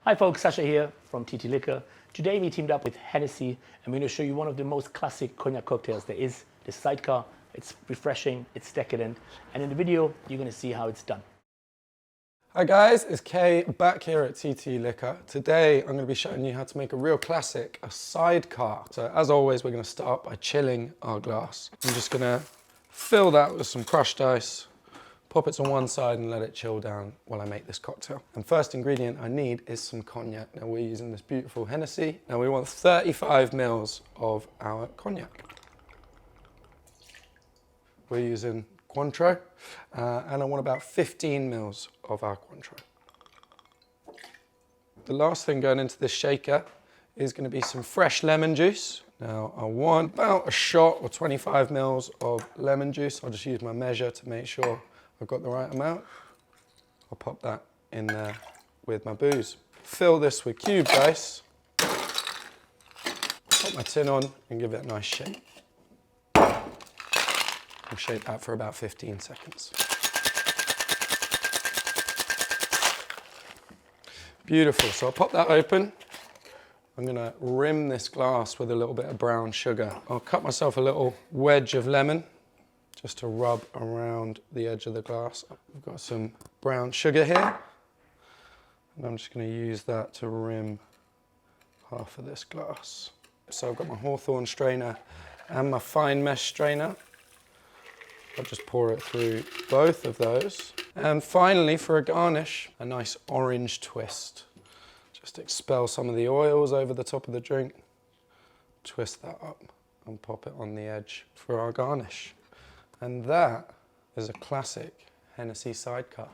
Hi folks, Sasha here from TT Liquor. Today we teamed up with Hennessey and we're going to show you one of the most classic cognac cocktails there is, the Sidecar. It's refreshing, it's decadent, and in the video you're going to see how it's done. Hi guys, it's Kay back here at TT Liquor. Today I'm going to be showing you how to make a real classic, a Sidecar. So as always we're going to start by chilling our glass. I'm just going to fill that with some crushed ice, pop it to one side and let it chill down while I make this cocktail. And first ingredient I need is some cognac. Now we're using this beautiful Hennessey. Now we want 35 mils of our cognac. We're using Cointreau, and I want about 15 mils of our Cointreau. The last thing going into this shaker is going to be some fresh lemon juice. Now I want about a shot or 25 mils of lemon juice. I'll just use my measure to make sure I've got the right amount. I'll pop that in there with my booze. Fill this with cubed ice. Put my tin on and give it a nice shake. I'll shake that for about 15 seconds. Beautiful, so I'll pop that open. I'm gonna rim this glass with a little bit of brown sugar. I'll cut myself a little wedge of lemon just to rub around the edge of the glass. I've got some brown sugar here, and I'm just gonna use that to rim half of this glass. So I've got my Hawthorn strainer and my fine mesh strainer. I'll just pour it through both of those. And finally, for a garnish, a nice orange twist. Just expel some of the oils over the top of the drink, twist that up and pop it on the edge for our garnish. And that is a classic Hennessey Sidecar.